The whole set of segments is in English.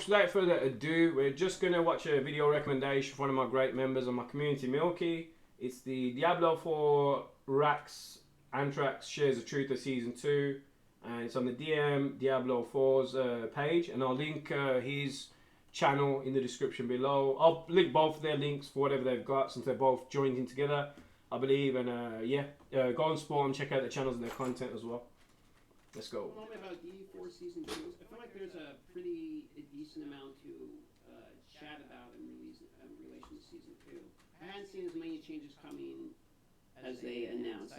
folks, without further ado, we're just going to watch a video recommendation from one of my great members on my community, Milky. It's the Diablo 4 RAXXANTERAX Shares of Truth of Season 2. And it's on the Diablo 4's page. And I'll link his channel in the description below. I'll link both of their links for whatever they've got, since they're both joined in together, I believe. And go and support them, check out their channels and their content as well. Let's go. Tell me about D4 Season 2. I feel like there's a decent amount to chat about in relation to Season 2. I hadn't seen as many changes coming as they announced.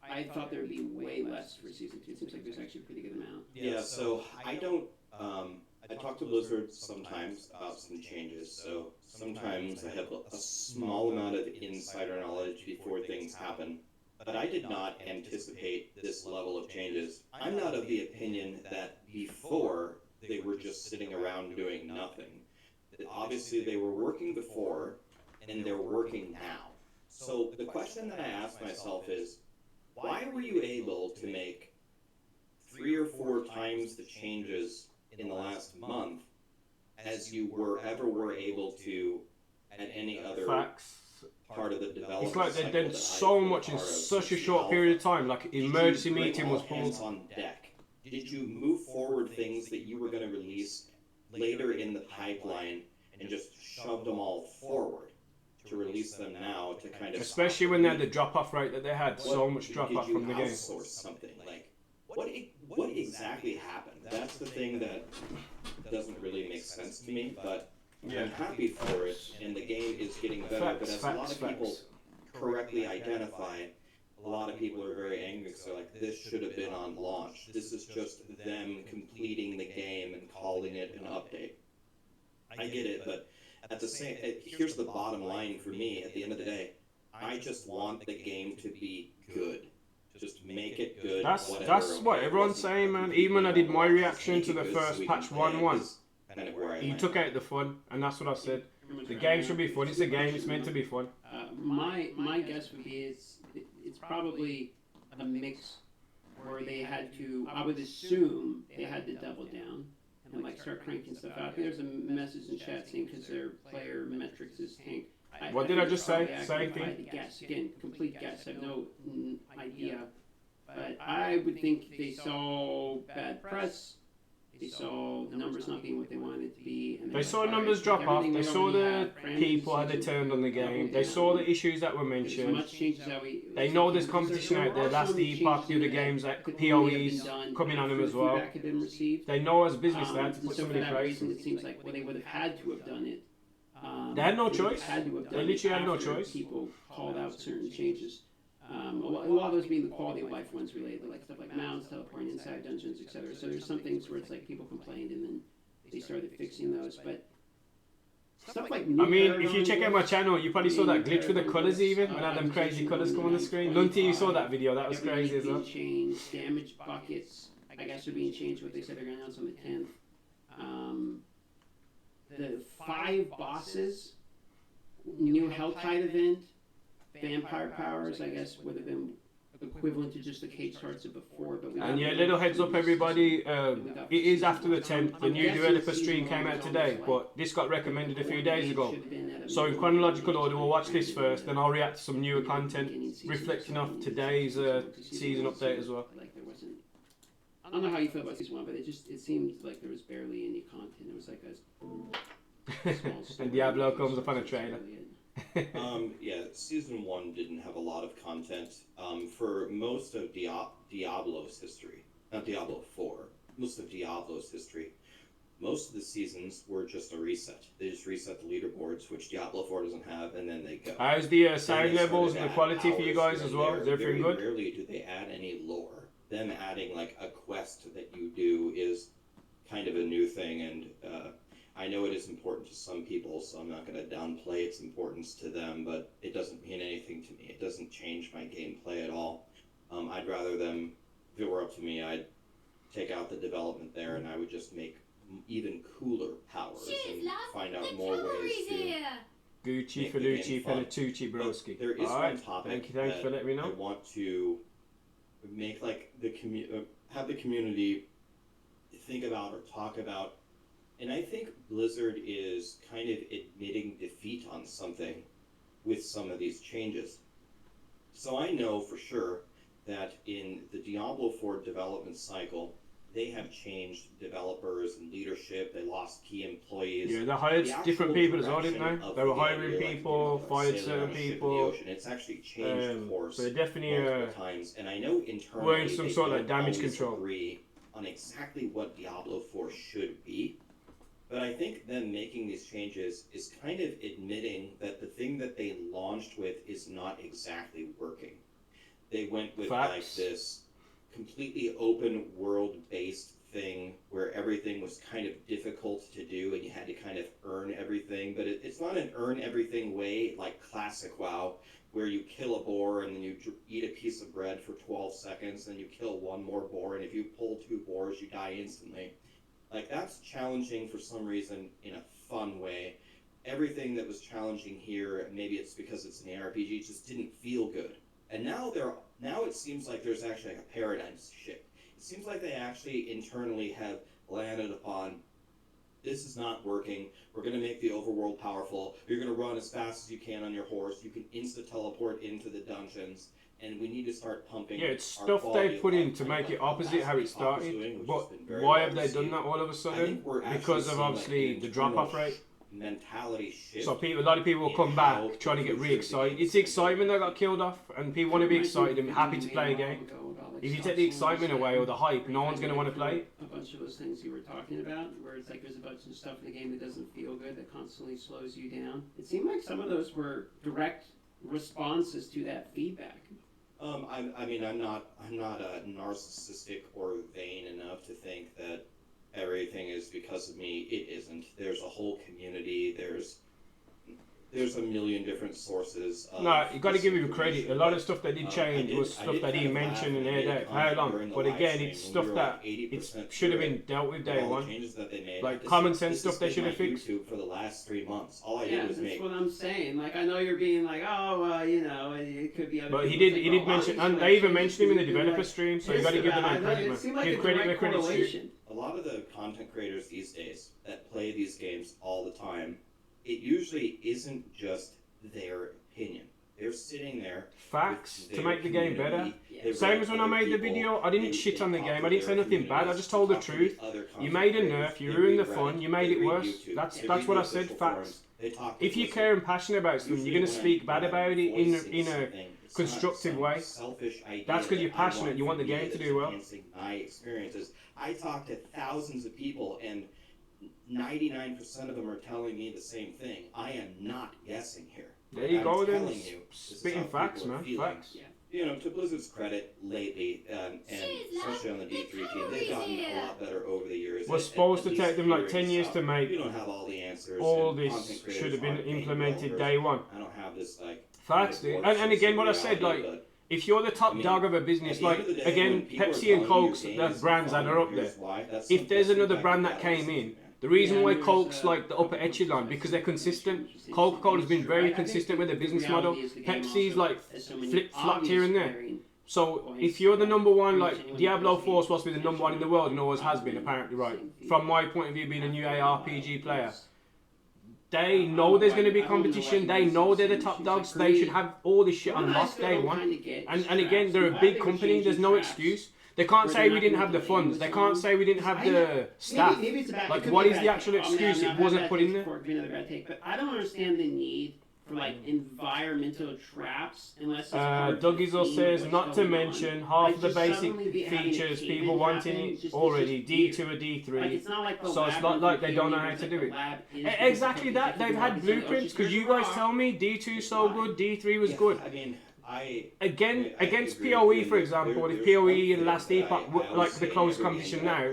I thought there would be way less for Season 2. It seems like there's actually a pretty good amount. Yeah, so I don't... I talk to Blizzard sometimes about some changes, so sometimes I have a small amount of insider knowledge before things happen. But I did not anticipate this level of changes. I'm not of the opinion that before they were just sitting around doing nothing. Obviously they were working before, and they're working now. So the question that I ask myself is, why were you able to make 3 or 4 times the changes in the last month as you ever were able to at any other part of the development? It's like they've done so much in such a short period of time. Like emergency meeting was pulled on deck. Did you move forward things that you were going to release later in the pipeline and just shoved them all forward to release them now to kind of... Especially when they had the drop-off rate that they had. So much drop-off from the game. Outsource something? Like, what exactly happened? That's the thing that doesn't really make sense to me, but I'm happy for it, and the game is getting better. But as a lot of people correctly identify, a lot of people are very angry, because they're like, this should have been on launch. This is just them completing the game and calling it an update. I get it, but at the same, here's the bottom line for me. At the end of the day, I just want the game to be good. Just make it good. That's what everyone's saying, man. Even when I did my reaction to the first patch 1.1, you took out the fun, and that's what I said. The game should be fun. It's a game. It's meant to be fun. My guess would be it's probably a mix where they had to. I would assume they had to double down and like start cranking stuff out. There's a message in chat saying because their player metrics is tanked. What did I just say? Same thing. I had to guess again, complete guess. I have no idea, but I would think they saw bad press. They saw the numbers not being what they wanted it to be. And they saw numbers drop off. They saw the people how they turned on the game. They saw the issues that were mentioned. They know there's competition out there. That's the epoch of the games, like PoEs coming on them as well. They know as business they had to put somebody in place. It seems like they would have had to have done it. They had no choice. They literally had no choice. People called out certain changes. A lot of those being the quality of life ones related, like stuff like mounts, teleporting inside dungeons, etc. So there's some things where it's like people complained and then they started fixing those. But stuff like if you check out my channel, you probably saw that glitch with the colours even, when I had them crazy colours come on the screen. None of you saw that video, that was crazy as well. Damage buckets, I guess, are being changed, what they said they're going to announce on the 10th. The 5 bosses, new Helltide event, vampire powers, I guess, would have been equivalent to just the cage hearts of before. But and yeah, little heads up, everybody. It is after the 10th. The new developer stream came out today, but this got recommended a few days ago. So in chronological order, we'll watch this first, then I'll react to some newer content reflecting off today's season update as well. I don't know how you feel about season 1, but it seemed like there was barely any content. It was like a small and Diablo comes up on a trailer. Yeah, season 1 didn't have a lot of content. For most of Diablo's history, not Diablo 4, most of Diablo's history, most of the seasons were just a reset. They just reset the leaderboards, which Diablo 4 doesn't have, and then they go. How's the sound levels and the quality for you guys as well? Is everything good? Very rarely do they add any lore. Them adding like a quest that you do is kind of a new thing, and I know it is important to some people, so I'm not going to downplay its importance to them, but it doesn't mean anything to me. It doesn't change my gameplay at all. I'd rather them, if it were up to me, I'd take out the development there, and I would just make even cooler powers and find out more ways to... Gucci, Felucci, Penatucci, Broski. There is one topic thanks for letting me know. I want to make like the have the community think about or talk about And I think Blizzard is kind of admitting defeat on something with some of these changes. So I know for sure that in the Diablo 4 development cycle, they have changed developers and leadership. They lost key employees. Yeah, they hired different people as well, didn't they? Of They were the hiring idea, like, people, fired sailing on certain a ship in the people. ocean. It's actually changed course So they definitely multiple times. And I know internally were in some they sort of don't like damage always control. agree on exactly what Diablo 4 should be. But I think them making these changes is kind of admitting that the thing that they launched with is not exactly working. They went with Facts. like this completely open world based thing where everything was kind of difficult to do and you had to kind of earn everything. But it's not an earn everything way like classic WoW, where you kill a boar and then you eat a piece of bread for 12 seconds, then you kill one more boar, and if you pull 2 boars, you die instantly. Like, that's challenging for some reason in a fun way. Everything that was challenging here, maybe it's because it's an ARPG, just didn't feel good. And now it seems like there's actually like a paradigm shift. It seems like they actually internally have landed upon, this is not working. We're going to make the overworld powerful. You're going to run as fast as you can on your horse. You can insta-teleport into the dungeons. And we need to start pumping. Yeah, it's stuff they put in to make it opposite how it started. But why have they done that all of a sudden? Because of obviously the drop-off rate. Mentality shift. So a lot of people will come back trying to get re-excited. It's the excitement that got killed off, and people want to be excited and happy to play a game. If you take the excitement away or the hype, no one's going to want to play it. A bunch of those things you were talking about, where it's like there's a bunch of stuff in the game that doesn't feel good, that constantly slows you down. It seemed like some of those were direct responses to that feedback. I mean, I'm not narcissistic or vain enough to think that everything is because of me. It isn't. There's a whole community. There's a million different sources. No, you got to give him credit. A lot of stuff that did change was stuff that he mentioned and aired out for how long. But again, it's stuff that it should have been dealt with day one. Like common sense stuff they should have fixed. For the last 3 months, all I did was make. That's what I'm saying. Like, I know you're being like, oh, you know, it could be other. But he did mention, and they even mentioned him in the developer stream. So you got to give them credit, man. Give credit where credit's due. A lot of the content creators these days that play these games all the time, it usually isn't just their opinion. They're sitting there. Facts to make the game better. Yeah. Same as when I made the video, I didn't shit on the game. I didn't say nothing bad. I just told the truth. You made a nerf. You ruined the fun. You made it worse. That's what I said. Facts. If you care and passionate about something, you're going to speak bad about it in a constructive way. That's because you're passionate. You want the game to do well. My experiences. I talk to thousands of people, and 99% of them are telling me the same thing. I am not guessing here. There you go then. Spitting facts, man. Facts. Yeah. You know, to Blizzard's credit, lately, and especially on the D3 team, they've gotten a lot better over the years. Was supposed to take them like 10 years to make. You don't have all the answers. All this should have been implemented day one. I don't have this like. Facts, dude. And again, what I said, like, if you're the top dog of a business, like, again, Pepsi and Coke's, that's brands that are up there. If there's another brand that came in, the reason why Coke's like the upper echelon, because they're consistent. Coca-Cola's been very consistent with their business model. Pepsi's like flip-flopped here and there. So if you're the number one, like Diablo 4 is supposed to be the number one in the world and always has been, apparently, right? From my point of view, being a new ARPG player, they know there's going to be competition. They know they're the top dogs. They should have all this shit unlocked day one. And again, they're a big company. There's no excuse. They can't say we didn't have the funds. They can't say we didn't have the staff. Like, what is the actual excuse? It wasn't put in there. But I don't understand the need for like environmental traps unless it's Dougiesel says, not to mention half of the basic features people wanting it already, D2 or D3. So it's not like they don't know how to do it. Exactly that. They've had blueprints, because you guys tell me D2 so good, D3 was good. I mean, against PoE, for example, if PoE and Last Epoch were like the closest competition now,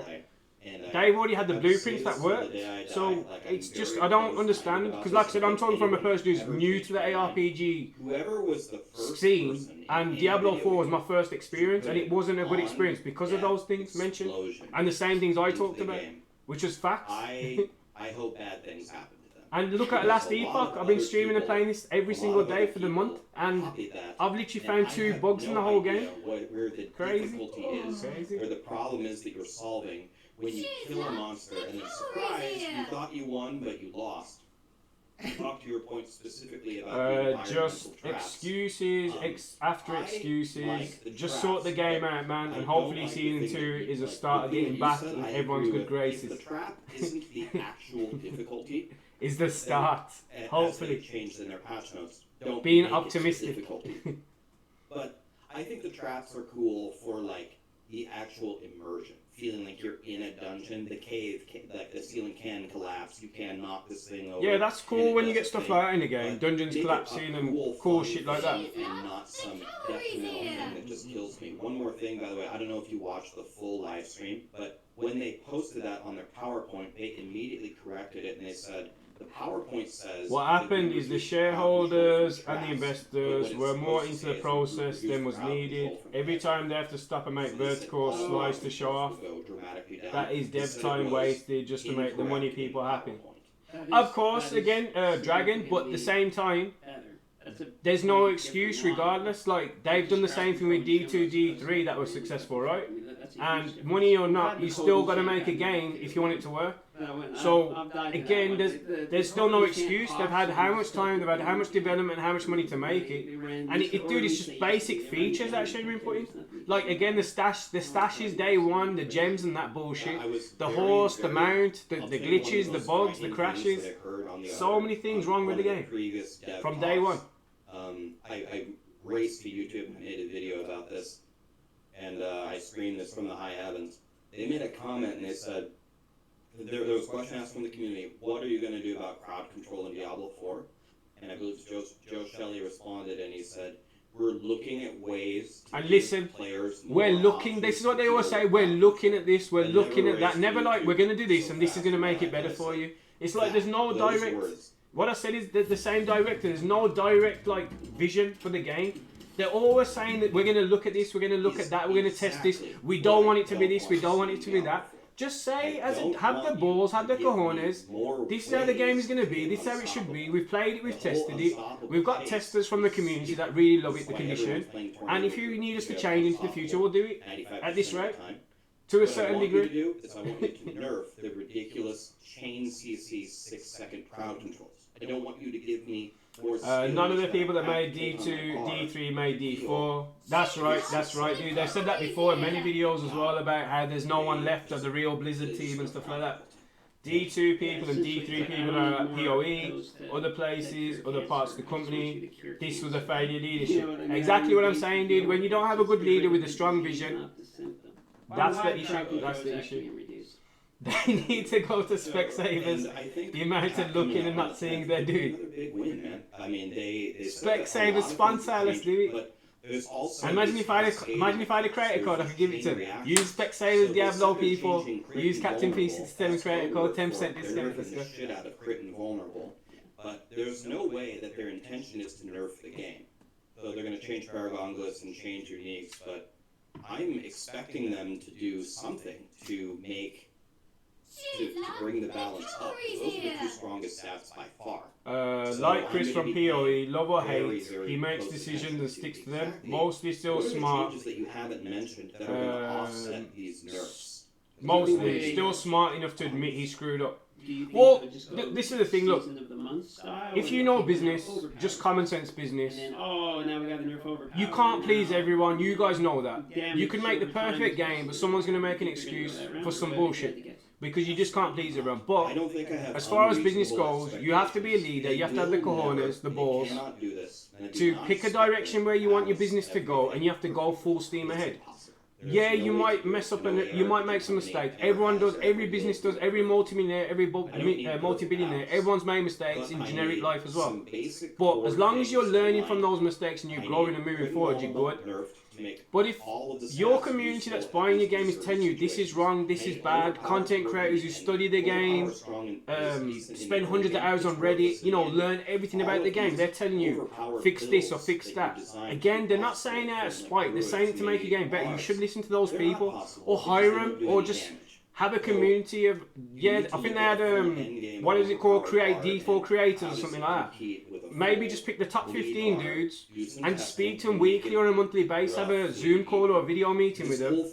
they've already had the blueprints that worked. So it's just, I don't understand, because like I said, I'm talking from a person who's new to the ARPG scene, and Diablo 4 was my first experience, and it wasn't a good experience because of those things mentioned, and the same things I talked about, which is facts. I hope bad things happen. And look at Last Epoch, I've been streaming and playing this every single day for the month, and I've literally found 2 bugs in the whole game. Where the Crazy. difficulty is, where the problem is that you're solving, when you kill a monster and then surprise, you thought you won, but you lost. Talk to your point specifically about the just traps. excuses after excuses. Just sort the game out, man, and hopefully season 2 is a start of getting back in everyone's good graces. If the trap isn't the actual difficulty, is the start. Hopefully, as they changed in their patch notes. Don't being make optimistic. It difficulty. But I think the traps are cool for like the actual immersion. Feeling like you're in a dungeon, the cave, like the ceiling can collapse, you can knock this thing over. Yeah, that's cool when you get stuff like that in the game. Dungeons collapsing and cool shit like that. And not some detrimental thing that just kills me. One more thing, by the way, I don't know if you watched the full live stream, but when they posted that on their PowerPoint, they immediately corrected it and they said, the PowerPoint says... What happened is the shareholders and the investors were more into the process than was needed. Every time they have to stop and make vertical slice to show off, that is dev time wasted just to make the money people happy. Of course, again, Dragon, but at the same time, there's no excuse regardless. Like, they've done the same thing with D2, D3 that was successful, right? And money or not, you still got to make a game if you want it to work. So, again, there's still no excuse. They've had how much time, they've had how much development, how much money to make it. And dude, it's just basic features that should have been put in. Like, again, the stashes day one, the gems and that bullshit. The horse, the mount, the glitches, the bugs, the crashes. So many things wrong with the game from day one. I raced to YouTube and made a video about this. And I screamed this from the high heavens. They made a comment and they said, there was a question asked from the community, what are you going to do about crowd control in Diablo 4? And I believe Joe Shelley responded and he said, we're looking at ways to give players more we're looking, this is what they always say, we're looking at this, we're looking at that. Never like, we're going to do this and this is going to make it better for you. It's like there's no direct, what I said is the same director, there's no direct like vision for the game. They're always saying that we're going to look at this, we're going to look at that, we're going to test this. We don't want it to be this, we don't want it to be that. Just say, have the balls, have the cojones. This is how the game is going to be. This is how it should be. We've played it, we've tested it. We've got testers from the community that really love it, the condition. And if you need us to change into the future, we'll do it at this rate. To a certain degree. I want you to nerf the ridiculous chain CC 6-second crowd controls. I don't want you to give me none of the people that made D2, D3 made D4. That's right, dude. They've said that before in many videos as well about how there's no one left of the real Blizzard team and stuff like that. D2 people and D3 people are at PoE, other places, other parts of the company. This was a failure leadership. Exactly what I'm saying, dude. When you don't have a good leader with a strong vision, that's the issue. That's the issue. They need to go to Specsavers. The amount of looking and not seeing they're doing. Specsavers sponsor, let's do it. And imagine if I had a creator code, I could give it to them. Use Specsavers, Diablo people. Use Captain P67 creator code, 10% discount. Let's go. Shit out of crit and vulnerable, but there's no way that their intention is to nerf the game. So they're going to change Paragon Glyphs and change uniques, but I'm expecting them to do something to make. To bring the balance up. Those are the two strongest stats by far. Like Chris from PoE, love or hate, he makes decisions and sticks to them. Mostly still smart. That you haven't mentioned that are going to offset these nerfs. Mostly still smart enough to admit he screwed up. Well, this is the thing, look, if you know business, just common sense business, you can't please everyone, you guys know that. You can make the perfect game, but someone's going to make an excuse for some bullshit. Because you just can't please everyone. But as far as business goes, you have to be a leader, you have to have the cojones, the balls, to pick a direction where you want your business to go, and you have to go full steam ahead. Yeah, you might mess up and you might make some mistakes. Everyone does, every business does, every multi-millionaire, every multi-billionaire, everyone's made mistakes in generic life as well. But as long as you're learning from those mistakes and you're growing and moving forward, you're good. But if your community that's buying your game is telling you this is wrong, this is bad, content creators who study the game, spend hundreds of hours on Reddit, you know, learn everything about the game, they're telling you fix this or fix that. Again, they're not saying it out of spite, they're saying it to make your game better. You should listen to those people or hire them or just have a community of I think they had what is it called, create D4 creators or something like that. Maybe just pick the top 15 dudes and speak to them weekly or on a monthly basis, have a Zoom call or a video meeting with them,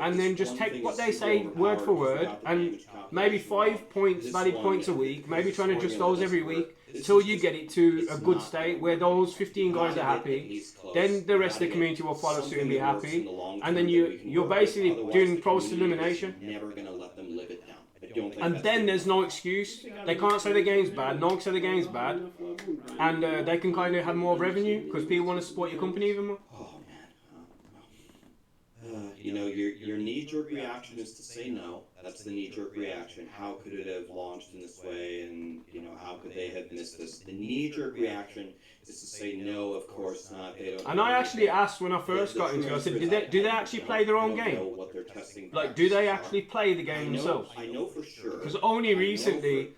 and then just take what they say word for word, and maybe 5 points, valid points a week, maybe try and adjust those every week till you get it to a good state where those 15 guys are happy. Then the rest of the community will follow suit and be happy, and then you're basically doing process elimination. Never gonna let them live it down. And then there's no excuse. They can't say the game's bad. No one can say the game's bad, and they can kind of have more revenue because people want to support your company even more. Oh man, you know, your knee-jerk reaction is to say no. That's the knee-jerk reaction. How could it have launched in this way? And you know, how could they have missed this? The knee-jerk reaction is to say no. Of course not. They don't. And I actually asked when I first got into it. I said, do they actually play their own game? What they're testing. Like, do they actually play the game themselves? I know for sure. Because only recently,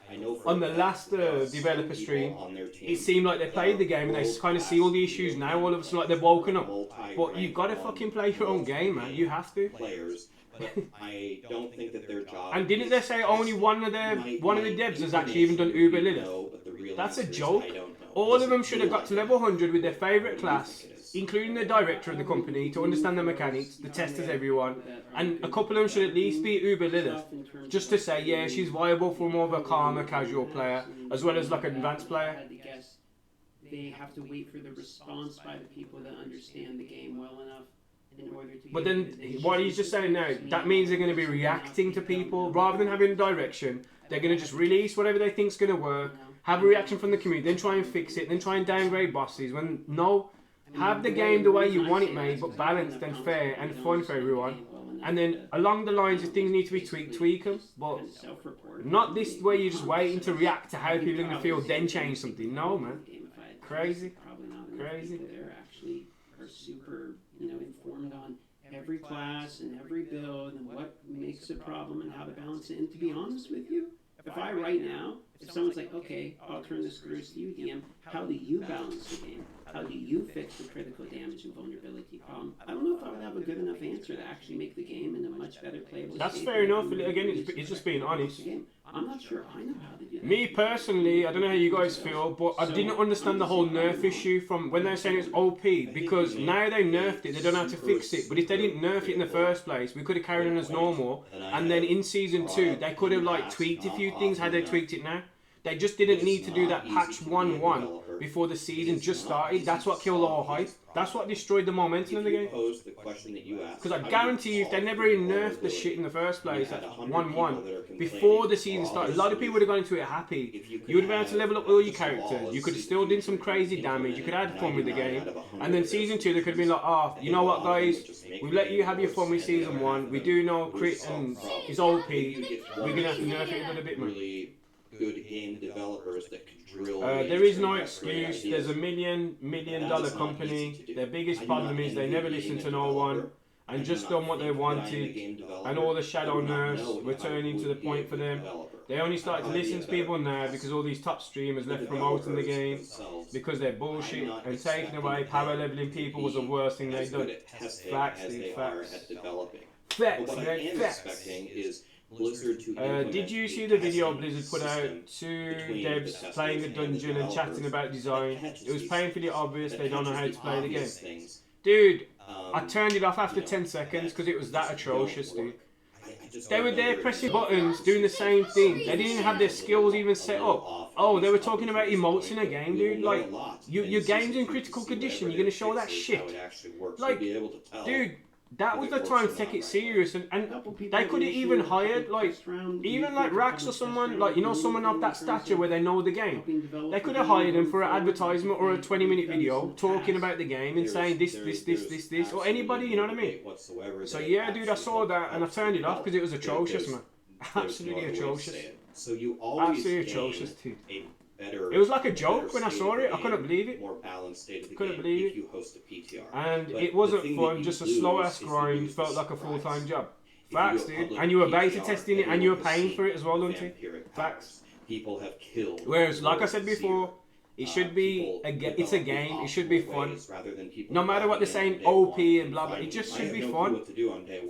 on the last developer stream, it seemed like they played the game and they kind of see all the issues now. All of a sudden, like they've woken up. But you've got to fucking play your own game, man. You have to. Players. But I don't think that their job. And didn't they say only one of the devs has actually even done Uber Lilith? That's a joke. All of them should have got to level 100 with their favourite class, including the director of the company, to understand the mechanics, the testers, everyone. And a couple of them should at least be Uber Lilith, just to say, yeah, she's viable for more of a calmer, casual player, as well as like an advanced player. They have to wait for the response by the people that understand the game well enough. But then, what he's just saying now, that means they're going to be reacting to people rather than having a direction. They're going to just release whatever they think's going to work, have a reaction from the community, then try and fix it, then try and downgrade bosses. When no, have the game the way you want it made, but balanced and fair and fun for everyone. And then along the lines, if things need to be tweaked, tweak them. But not this way. You're just waiting to react to how people are going to feel, then change something. No, man. Crazy. Crazy. They're actually are super, informed on every class and every build and what makes a problem and how to balance it. And to be honest with you, if I right now, if someone's like, okay, I'll turn the screws to you, DM, how do you balance the game? How do you fix the critical damage and vulnerability problem? I don't know if I would have a good enough answer to actually make the game in a much better playable That's state. fair enough. Again, it's just being honest. I'm not sure I know how to do that. Me personally, I don't know how you guys feel, but I didn't understand the whole nerf issue from when they're saying it's OP, because now they nerfed it, they don't know how to fix it. But if they didn't nerf it in the first place, we could have carried on as normal, and then in Season 2, they could have like tweaked a few things, how they tweaked it now. They just didn't need to do that patch 1.1 before the season just started. That's what killed all hype. That's what destroyed the momentum of the game. Because I guarantee you, if they never even nerfed the shit in the first place at 1.1 before the season started, a lot of people would have gone into it happy. You would have been able to level up all your characters. You could have still done some crazy damage. You could have had fun with the game. And then Season 2, they could have been like, oh, you know what, guys? We've let you have your fun with Season 1. We do know crit and it's OP. We're going to have to nerf it a little bit more. Good game developers that could drill. There is no excuse. There's a $1 million company. Their biggest problem is they never listen to no one and just done what they wanted. And all the shadow nerfs were turning to the point for them. They only started to listen to people now because all these top streamers left promoting the game because they're bullshit and taking away power leveling people was the worst thing they've done. Facts, dude, facts. Facts, man, facts. Did you see the video Blizzard put out? Two devs playing a dungeon and chatting about design. It was painfully obvious they don't know how to play the game. Dude, I turned it off after 10 seconds because it was that atrocious, dude. They were there pressing buttons, doing the same thing. They didn't even have their skills even set up. Oh, they were talking about emotes in a game, dude. Like, your game's in critical condition. You're going to show that shit. Like, dude. That was the time to take it serious, and they could have even hired, like, even like RAXX or someone, like, someone of that stature where they know the game. They could have hired them for an advertisement or a 20-minute video talking about the game and saying this, or anybody, you know what I mean? So yeah, dude, I saw that and I turned it off because it was atrocious, man. Absolutely atrocious. Absolutely atrocious, dude. It was like a joke when I saw it. I couldn't believe it. Couldn't believe it. And it wasn't fun. Just a slow-ass grind. Felt like a full-time job. Facts, dude. And you were beta testing it, and you were paying for it as well, don't you? Facts. Whereas, like I said before, it should be it's a game. It should be fun. No matter what they're saying, OP and blah blah. It just should be fun.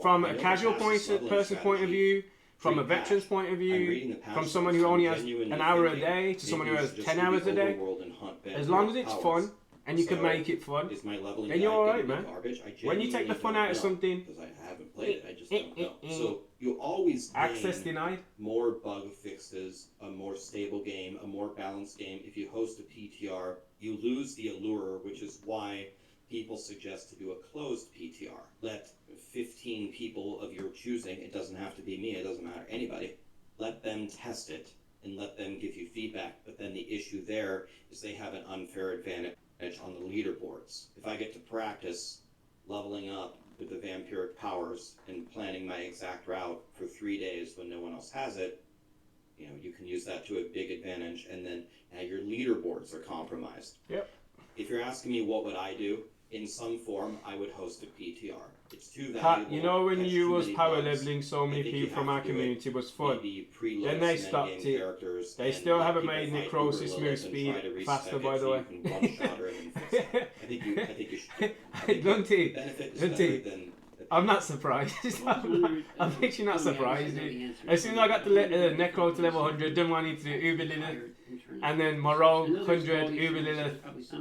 From a casual person point of view. from a Free patch. veteran's point of I'm view, reading the patch from someone notes. who I'm only has genuinely an hour a thinking day to someone who maybe we has should 10 just do hours the a day. overworld and hunt As long as vampiric it's powers. fun and you can So, make it fun, Is my leveling then you're guide alright, gonna be man. garbage? I When you take the genuinely fun don't out of know, something, because I haven't played it, I just don't know. So you always access gain denied. more bug fixes, a more stable game, a more balanced game. If you host a PTR, you lose the allure, which is why people suggest to do a closed PTR. Let 15 people of your choosing, it doesn't have to be me, it doesn't matter, anybody, let them test it and let them give you feedback. But then the issue there is they have an unfair advantage on the leaderboards. If I get to practice leveling up with the vampiric powers and planning my exact route for 3 days when no one else has it, you know, you can use that to a big advantage, and then now your leaderboards are compromised. Yep. If you're asking me what would I do, in some form, I would host a PTR. It's too valuable. You know, when has you too was many power bugs. leveling so I many think you people from have our to do it. community was fun. Maybe preload Then they some stopped endgame it. characters They and still let haven't people made fight necrosis Uber move Lilith and speed try to respec faster, it by the so way. you can one-shot her and then fix it. I think you should. I think Don't the he? benefit is Don't better he? than the I'm not surprised. I'm actually not surprised, dude. As soon as I got the Necro to level 100, didn't want to do Uber Lilith, and then my rogue 100 Uber Lilith,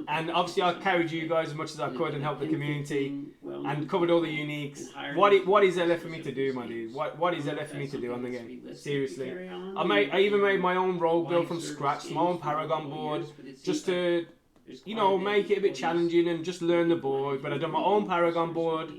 and obviously I carried you guys as much as I could and helped the community, and covered all the uniques. What is there left for me to do, my dude? What is there left for me to do on the game? Seriously. I even made my own rogue build from scratch, my own Paragon board, just to, you know, make it a bit challenging and just learn the board. But I done my own Paragon board,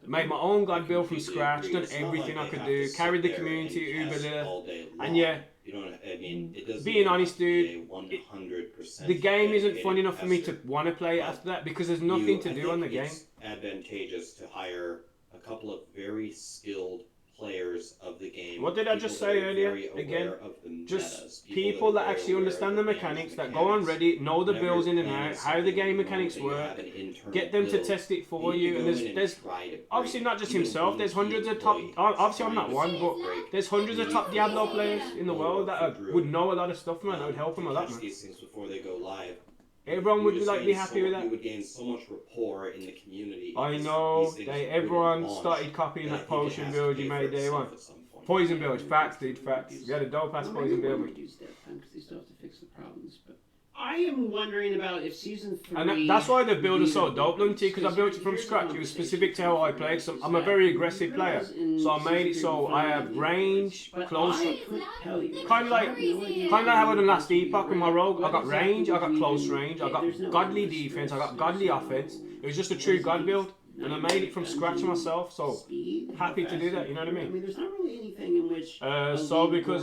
made my own god build from scratch, done everything I could do, carried the community Uber Lilith, and yeah. You know, I mean, it doesn't Being honest, dude, be a 100% the game isn't fun dedicated enough for me tester. to want to play it after that because there's nothing to do on the game. It's advantageous to hire a couple of very skilled players of the game. What did I just say earlier? Again, just people that actually understand the mechanics, that go on Reddit, know the builds in and out, how the game mechanics work, get them to test it for you. And there's obviously not just himself, there's hundreds of top, obviously I'm not one, but there's hundreds of top Diablo players in the world that would know a lot of stuff, man. That would help them a lot, man. These things before they go live. Everyone would be happy with You that. would gain so much rapport in the community. I know, everyone started copying that potion build you made day one. Poison build, facts, dude, facts. You had a dope ass poison build. Reduce that time because they still have to fix the problems. But I am wondering about if season 3. And that's why the build is so dope, Lunty, because I built it from scratch. It was specific to how I played. So I'm a very aggressive player, so I made it so I have range, close, kind of like how I done last Epoch with my rogue. I got range, I got close range, I got godly defense, I got godly offense. It was just a true god build, and I made it from scratch myself. So happy to do that. You know what I mean? I mean, there's not really anything in which. So because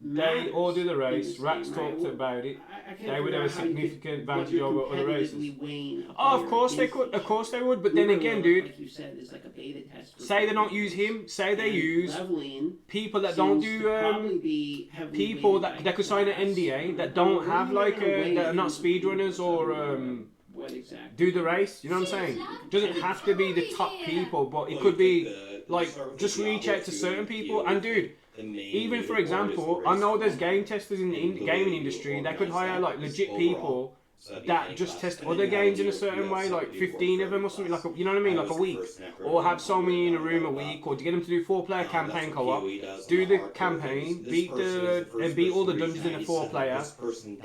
they all do the race, RAXX talked about it. They would have a significant advantage over other races. Oh, of course they could. Of course they would. But then again, dude, say they don't use him. Say they use people that don't do people that they could sign an NDA that don't have like that are not speedrunners or do the race. You know what I'm saying? It doesn't have to be the top people, but it could be like just reach out to certain people. And dude, even for example, I know there's game testers in the gaming industry. They could hire like legit people that just test other games in a certain way, like 15 of them or something, like you know what I mean, like a week, or have so many in a room a week, or to get them to do 4-player campaign co-op, do the campaign, beat all the dungeons in a 4-player.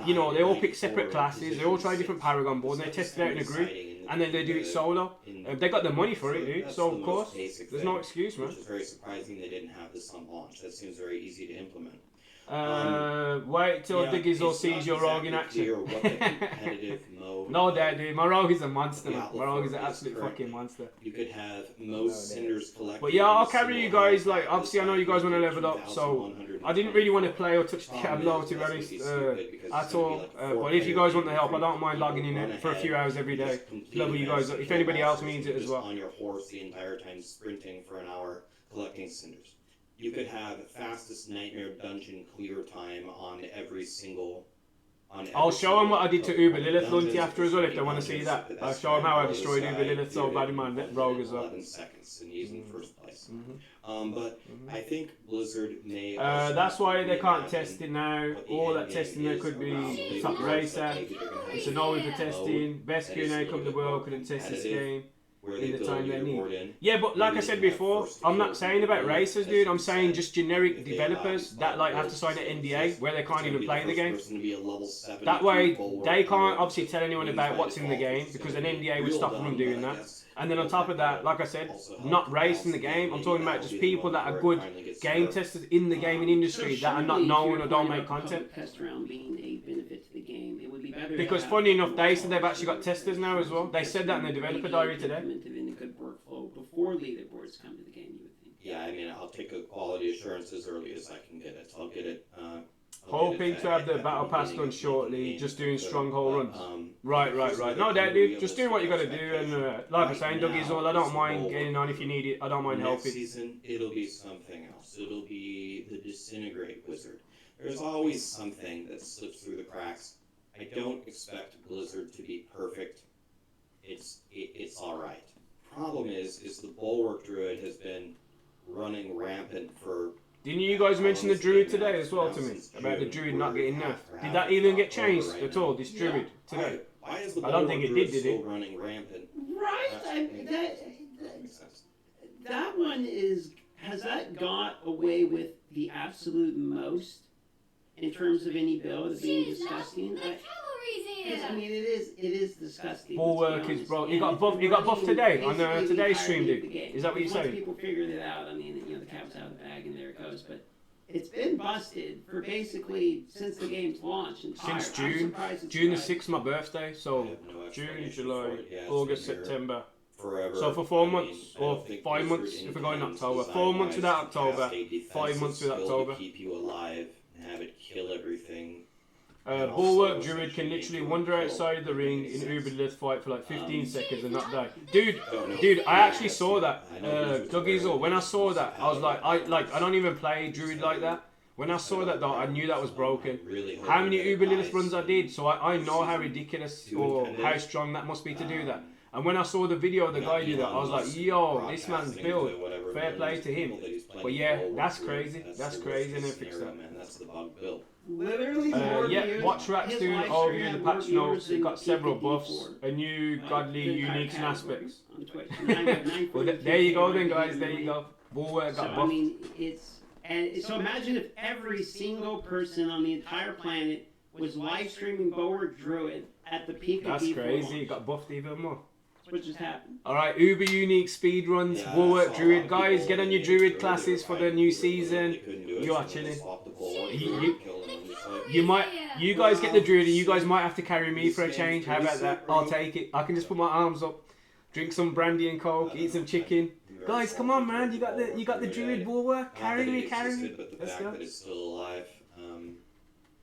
You know, they all pick separate classes, they all try different Paragon boards, and they test it out in a group, and then they do it solo. They got the money for it, dude. So of course, there's no excuse, man. Which is very surprising they didn't have this on launch. That seems very easy to implement. Wait till Diggies or sees your rogue in action. No, Dad, dude. My rogue is a monster, man. My rogue is an absolute fucking monster. You could have most Cinders collected. But yeah, I'll carry you guys. Like, obviously, I know you guys want to level up, so I didn't really want to play or touch Diablo, to be honest, at all. But if you guys want the help, I don't mind logging in it for a few hours every day. Level you guys up. If anybody else needs it as well. On your horse the entire time, sprinting for an hour, collecting Cinders. You could have fastest nightmare dungeon clear time on every single. I'll show them what I did to Uber Lilith Lunty after as well if they want to see that. I'll show them how I destroyed Uber Lilith so bad in my rogue as well. 11 seconds and he's in first place. But I think Blizzard may. That's why they can't test it now. All that testing there could be top racer. It's a no for testing. Best Q&A club in the world couldn't test this game. where in the the time ability they to need. board in. Yeah, but like I Maybe said they can have before, first I'm kill not saying about people, racers, as dude. you I'm saying said. just generic If they allow developers these that like have to builds, sign an NDA where they it's can't gonna even be play the first game. person to be a level 70 That way, bulwark they can't druid. obviously tell anyone Means about by what's in the default game it's because gonna an be NDA would real stop them from dumb, doing but I that. guess And then on the top fact of that, that like I said, also not help racing the balance game. I'm maybe talking about that'll just be the people moment that are where it good finally gets game nerfed. testers in the gaming industry that are not surely, known to or your don't point make about the content. public test round being a benefit to the game, it would be better. Because to have funny enough, more they said they've polished actually got testers now as well. They said that in the developer diary today. Implemented in a good workflow before leaderboards come to the game, you would think. Yeah, I mean, I'll take a quality assurance as early as I can get it. I'll get it. Hoping to have the battle pass done shortly, just doing stronghold runs. Right. No, that dude, just doing what you gotta do. And like I'm saying, Dougie's all. I don't mind getting on if you need it. I don't mind Next helping. season, it'll be something else. It'll be the Disintegrate Wizard. There's always something that slips through the cracks. I don't expect Blizzard to be perfect. It's all right. Problem is the Bulwark Druid has been running rampant for. Didn't you guys mention the Druid today as well to me? About the Druid not getting nerfed? Did that even get changed at all, this Druid, today? Why is the I don't think it Bulwark did Druid it? still running rampant? Right. That one has that got away with the absolute most in terms of any build of being disgusting? I mean, it is disgusting. Bulwark is bro. He got buffed today on today's stream, dude. Is that what you're Once saying? people figured it out, I mean, the cat's out of the bag and there it goes. But it's been busted for basically since the game's launched. Since June the 6th, my birthday. So June, July, August, September. Forever. So for 4 months or 5 months if we go in October. 4 months without October. 5 months with October. Keep you alive and have it kill everything. Bulwark Druid can literally wander outside the ring in Uber Death fight for like 15 seconds and not die. Dude, I actually saw that. Dougie's all. When I saw that, I was like, I don't even play Druid like that. When I saw that though, I knew that was broken. How many Uber Lilith runs I did, so I know how ridiculous or how strong that must be to do that. And when I saw the video of the guy do that, I was like, yo, this man's build. Fair play to him. But yeah, that's crazy. That's crazy, and then fix that. That's the bug build. Literally yeah, watch RAXX doing overview the patch notes. It got several buffs, a new godly uniques and aspects. Well, there you go then, guys. There you go. Bulwark got buffed. I mean, so imagine if every single person on the entire planet was live streaming Bulwark Druid at the peak of That's crazy. launch. It got buffed even more. What just happened? Alright, Uber unique speed runs, Bulwark Druid. Guys, get on your Druid classes for the new season. You are chilling. You guys get the Druid and you guys might have to carry me for a change. How about that? I'll take it. I can just put my arms up, drink some brandy and coke, eat some chicken. Guys, come on, man. You got the Druid Bulwark. Carry me. Let's go. It's still alive.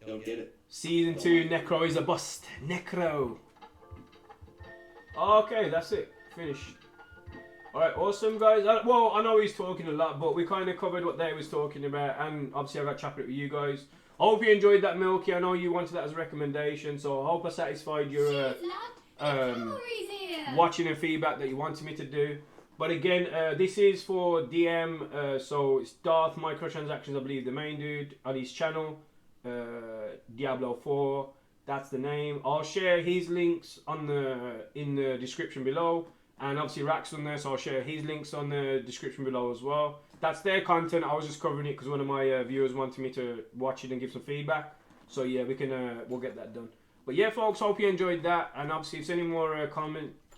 Don't get it. Season 2, Necro is a bust. Necro. Okay, that's it. Finished. Alright, awesome, guys. Well, I know he's talking a lot, but we kind of covered what they was talking about, and obviously I got chatting with you guys. I hope you enjoyed that, Milky. I know you wanted that as a recommendation, so I hope I satisfied your watching and feedback that you wanted me to do. But again, this is for DM, so it's Darth Microtransactions, I believe, the main dude on his channel. Diablo 4. That's the name. I'll share his links in the description below, and obviously RAXX on there, so I'll share his links on the description below as well. That's their content. I was just covering it because one of my viewers wanted me to watch it and give some feedback. So yeah, we'll get that done. But yeah, folks, hope you enjoyed that. And obviously, if there's any more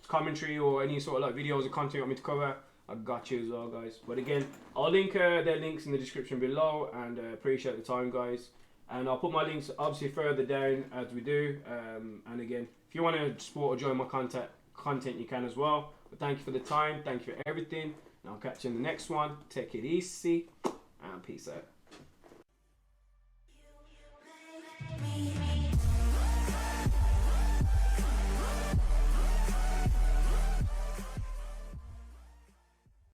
commentary or any sort of like videos or content you want me to cover, I got you as well, guys. But again, I'll link their links in the description below, and appreciate the time, guys. And I'll put my links obviously further down as we do. And again, if you want to support or join my content, you can as well. But thank you for the time. Thank you for everything. And I'll catch you in the next one. Take it easy. And peace out.